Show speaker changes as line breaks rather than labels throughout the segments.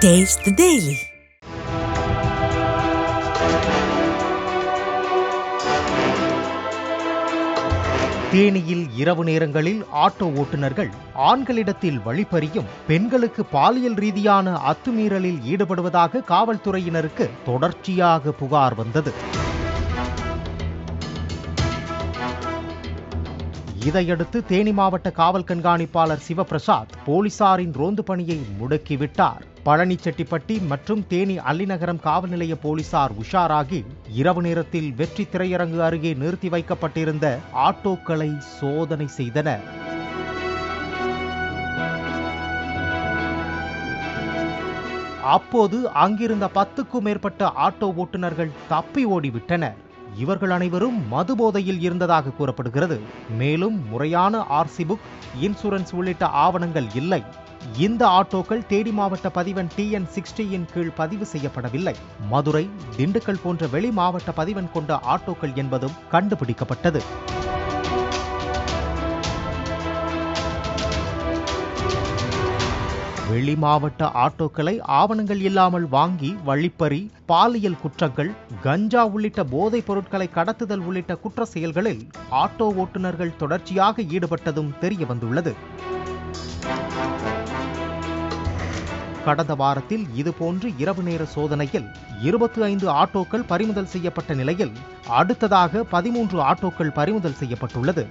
Taste the Daily. தேனியில் இரவு நேரங்களில் ஆட்டோ ஓட்டுநர்கள் ஆண்களிடத்தில் வழிப்பறியும், பெண்களுக்கு பாலியல் ரீதியான அத்துமீறலில் ஈடுபடுவதாக காவல்துறையினருக்கு தொடர்ச்சியாக புகார் வந்தது. இதையடுத்து தேனி மாவட்ட காவல் கண்காணிப்பாளர் சிவபிரசாத் போலீசாரின் ரோந்து பணியை முடக்கிவிட்டார். பழனிச்செட்டிப்பட்டி மற்றும் தேனி அல்லிநகரம் காவல் நிலைய போலீசார் உஷாராகி இரவு நேரத்தில் வெற்றி திரையரங்கு அருகே நிறுத்தி வைக்கப்பட்டிருந்த ஆட்டோக்களை சோதனை செய்தனர். அப்போது அங்கிருந்த 10க்கும் மேற்பட்ட ஆட்டோ ஓட்டுநர்கள் தப்பி ஓடிவிட்டனர். இவர்கள் அனைவரும் மது போதையில் இருந்ததாக கூறப்படுகிறது. மேலும் முறையான ஆர்சி புக், இன்சூரன்ஸ் உள்ளிட்ட ஆவணங்கள் இல்லை. இந்த ஆட்டோக்கள் தேனி மாவட்ட பதிவன் TN60 கீழ் பதிவு செய்யப்படவில்லை. மதுரை, திண்டுக்கல் போன்ற வெளி மாவட்ட பதிவன் கொண்ட ஆட்டோக்கள் என்பதும் கண்டுபிடிக்கப்பட்டது. வெளி மாவட்ட ஆட்டோக்களை ஆவணங்கள் இல்லாமல் வாங்கி வழிப்பறி, பாலியல் குற்றங்கள், கஞ்சா உள்ளிட்ட போதைப் பொருட்களை கடத்துதல் உள்ளிட்ட குற்ற செயல்களில் ஆட்டோ ஓட்டுநர்கள் தொடர்ச்சியாக ஈடுபட்டதும் தெரிய வந்துள்ளது. கடந்த வாரத்தில் இதுபோன்று இரவு நேர சோதனையில் 25 ஆட்டோக்கள் பறிமுதல் செய்யப்பட்ட நிலையில் அடுத்ததாக 13 ஆட்டோக்கள் பறிமுதல் செய்யப்பட்டுள்ளது.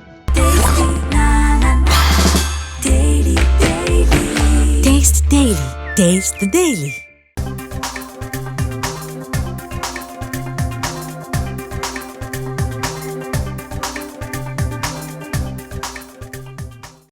Taste the Daily.